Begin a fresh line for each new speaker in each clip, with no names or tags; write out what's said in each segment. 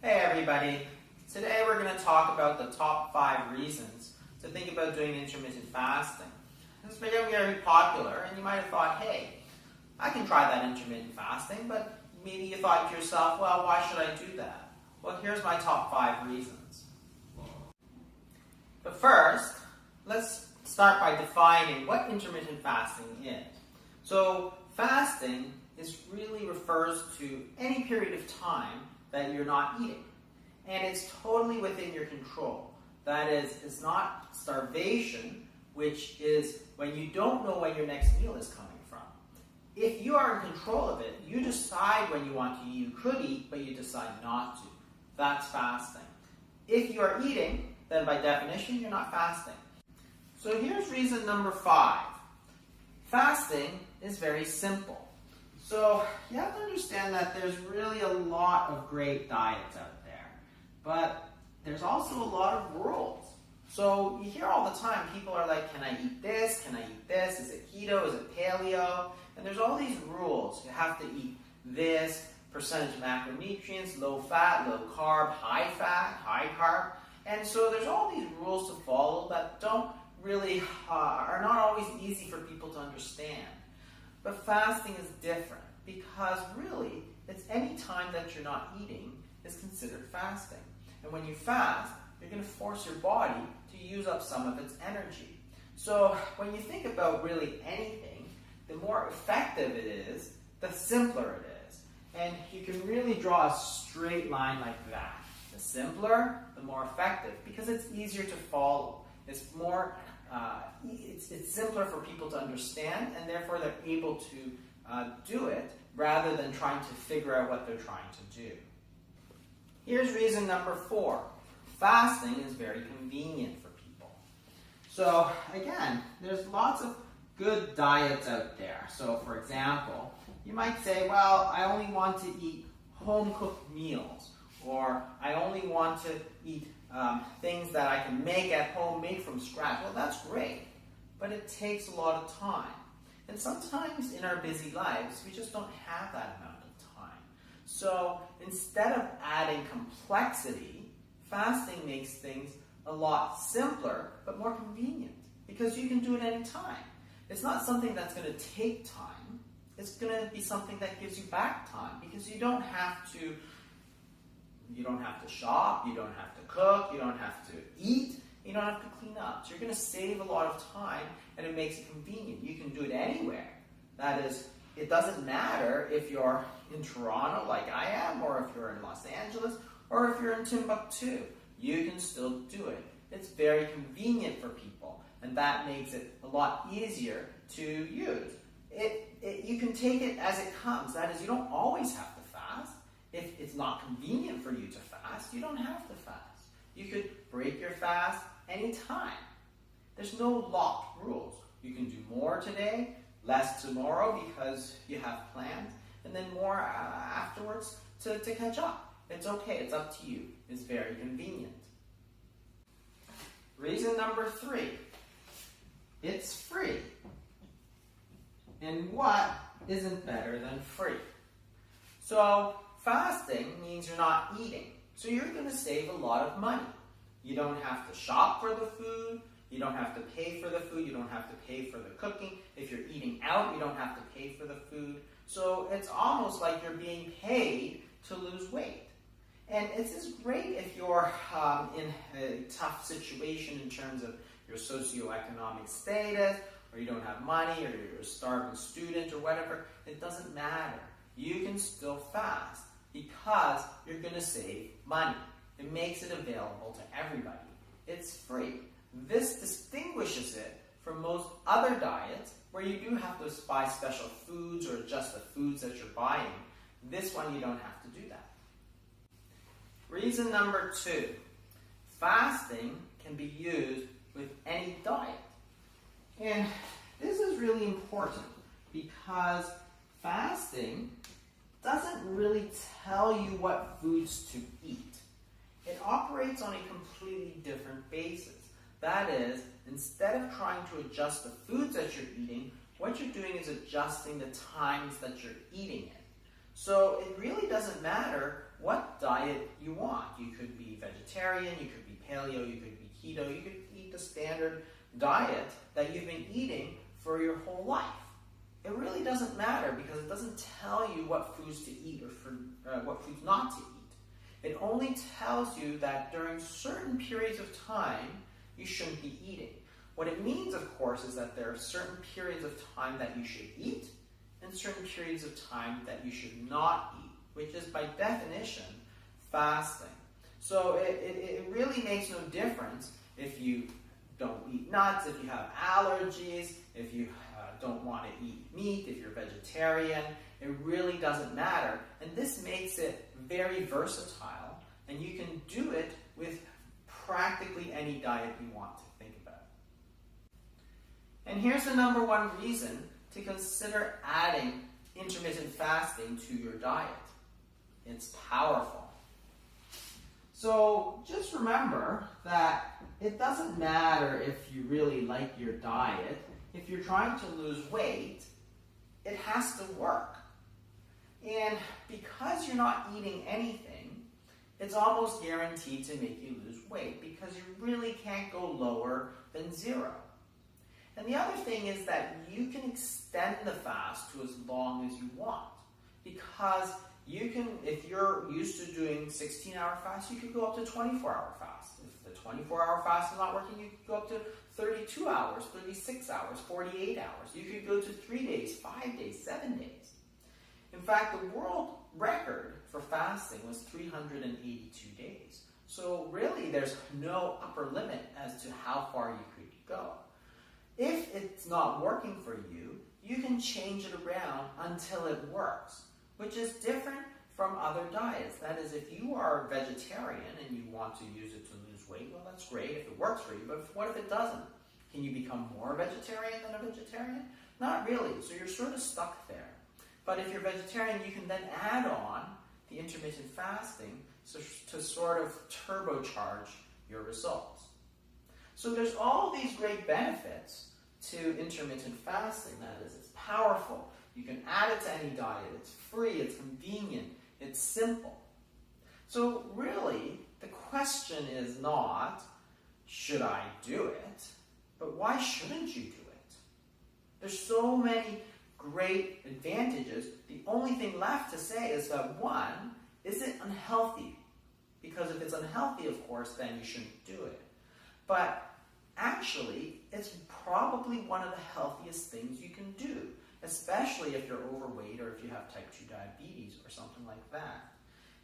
Hey everybody, today we're going to talk about the top 5 reasons to think about doing intermittent fasting. It's become very popular and you might have thought, hey, I can try that intermittent fasting, but maybe you thought to yourself, well, why should I do that? Well, here's my top 5 reasons. But first, let's start by defining what intermittent fasting is. So, fasting really refers to any period of time that you're not eating. And it's totally within your control. That is, it's not starvation, which is when you don't know when your next meal is coming from. If you are in control of it, you decide when you want to eat. You could eat, but you decide not to. That's fasting. If you are eating, then by definition, you're not fasting. So here's reason number 5. Fasting is very simple. So you have to understand that there's really a lot of great diets out there, but there's also a lot of rules. So you hear all the time, people are like, can I eat this? Can I eat this? Is it keto? Is it paleo? And there's all these rules. You have to eat this percentage of macronutrients, low fat, low carb, high fat, high carb. And so there's all these rules to follow that don't really, are not always easy for people to understand. But fasting is different because really, it's any time that you're not eating is considered fasting. And when you fast, you're going to force your body to use up some of its energy. So when you think about really anything, the more effective it is, the simpler it is. And you can really draw a straight line like that. The simpler, the more effective, because it's easier to follow. It's more it's simpler for people to understand, and therefore they're able to do it rather than trying to figure out what they're trying to do. Here's reason number 4. Fasting is very convenient for people. So again, there's lots of good diets out there. So for example, you might say, well, I only want to eat home-cooked meals, or I only want to eat things that I can make at home, make from scratch. Well, that's great, but it takes a lot of time. And sometimes in our busy lives, we just don't have that amount of time. So instead of adding complexity, fasting makes things a lot simpler, but more convenient, because you can do it anytime. It's not something that's going to take time. It's going to be something that gives you back time, because you don't have to shop, you don't have to cook, you don't have to eat, you don't have to clean up. So you're going to save a lot of time, and it makes it convenient. You can do it anywhere. That is, it doesn't matter if you're in Toronto like I am, or if you're in Los Angeles, or if you're in Timbuktu. You can still do it. It's very convenient for people, and that makes it a lot easier to use. You can take it as it comes. That is, you don't always have to fast. If it's not convenient for you to fast, you don't have to fast. You could break your fast anytime. There's no locked rules. You can do more today, less tomorrow because you have plans, and then more afterwards to catch up. It's okay. It's up to you. It's very convenient. Reason number 3. It's free. And what isn't better than free? So fasting means you're not eating. So you're going to save a lot of money. You don't have to shop for the food. You don't have to pay for the food. You don't have to pay for the cooking. If you're eating out, you don't have to pay for the food. So it's almost like you're being paid to lose weight. And it's great if you're in a tough situation in terms of your socioeconomic status, or you don't have money, or you're a starving student, or whatever. It doesn't matter. You can still fast because you're going to save money. It makes it available to everybody. It's free. This distinguishes it from most other diets where you do have to buy special foods or adjust the foods that you're buying. This one, you don't have to do that. Reason number 2. Fasting can be used with any diet. And this is really important because fasting doesn't really tell you what foods to eat. It operates on a completely different basis. That is, instead of trying to adjust the foods that you're eating, what you're doing is adjusting the times that you're eating it. So it really doesn't matter what diet you want. vegetarian, you could be paleo, you could be keto, you could eat the standard diet that you've been eating for your whole life. It really doesn't matter because it doesn't tell you what foods to eat or what foods not to eat. It only tells you that during certain periods of time, you shouldn't be eating. What it means, of course, is that there are certain periods of time that you should eat and certain periods of time that you should not eat, which is by definition fasting. So it really makes no difference if you don't eat nuts, if you have allergies, if you don't want to eat meat, if you're vegetarian. It really doesn't matter. And this makes it very versatile, and you can do it with practically any diet you want to think about. And here's the number one reason to consider adding intermittent fasting to your diet. It's powerful. So just remember that it doesn't matter if you really like your diet. If you're trying to lose weight, it has to work. And because you're not eating anything, it's almost guaranteed to make you lose weight because you really can't go lower than 0. And the other thing is that you can extend the fast to as long as you want, because you can, if you're used to doing 16-hour fast, you could go up to 24-hour fast. If the 24-hour fast is not working, you could go up to 32 hours, 36 hours, 48 hours. You could go to 3 days, 5 days, 7 days. In fact, the world record for fasting was 382 days. So really, there's no upper limit as to how far you could go. If it's not working for you, you can change it around until it works, which is different from other diets. That is, if you are vegetarian and you want to use it to lose weight, well, that's great if it works for you, but what if it doesn't? Can you become more vegetarian than a vegetarian? Not really, so you're sort of stuck there. But if you're vegetarian, you can then add on the intermittent fasting to sort of turbocharge your results. So there's all these great benefits to intermittent fasting. That is, it's powerful. You can add it to any diet. It's free, it's convenient, it's simple. So really, the question is not, should I do it? But why shouldn't you do it? There's so many great advantages. The only thing left to say is that, one, is it unhealthy? Because if it's unhealthy, of course, then you shouldn't do it. But actually, it's probably one of the healthiest things you can do, especially if you're overweight or if you have type 2 diabetes or something like that.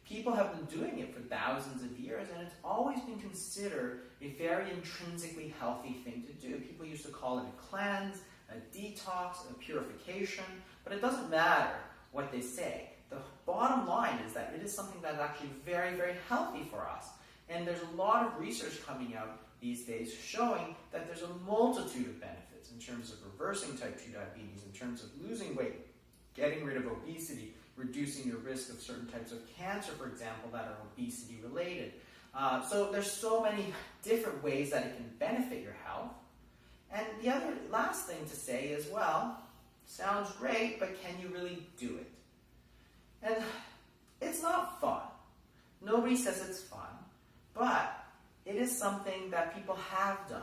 People have been doing it for thousands of years, and it's always been considered a very intrinsically healthy thing to do. People used to call it a cleanse, a detox, a purification, but it doesn't matter what they say. The bottom line is that it is something that's actually very, very healthy for us. And there's a lot of research coming out these days showing that there's a multitude of benefits in terms of reversing type 2 diabetes, in terms of losing weight, getting rid of obesity, reducing your risk of certain types of cancer, for example, that are obesity related. So there's so many different ways that it can benefit your health. And the other last thing to say is, well, sounds great, but can you really do it? And it's not fun. Nobody says it's fun, but it is something that people have done.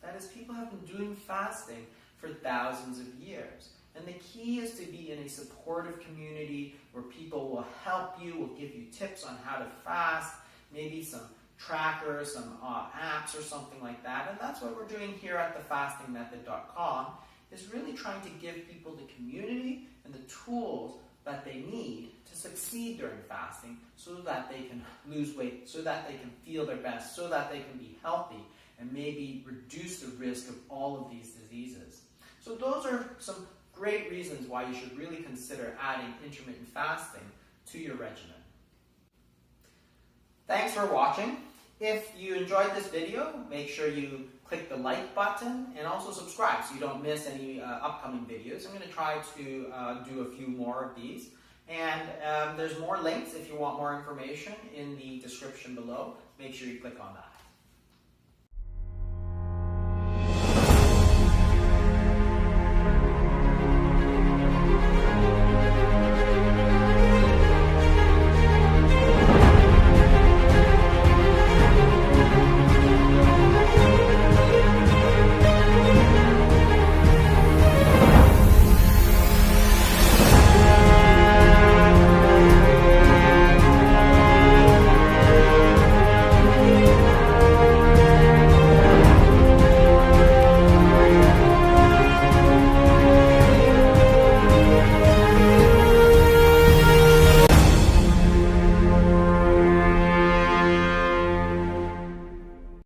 That is, people have been doing fasting for thousands of years. And the key is to be in a supportive community where people will help you, will give you tips on how to fast, maybe some trackers, some apps or something like that. And that's what we're doing here at thefastingmethod.com, is really trying to give people the community and the tools that they need to succeed during fasting so that they can lose weight, so that they can feel their best, so that they can be healthy and maybe reduce the risk of all of these diseases. So those are some great reasons why you should really consider adding intermittent fasting to your regimen. Thanks for watching. If you enjoyed this video, make sure you click the like button and also subscribe so you don't miss any upcoming videos. I'm going to try to do a few more of these. And there's more links if you want more information in the description below. Make sure you click on that.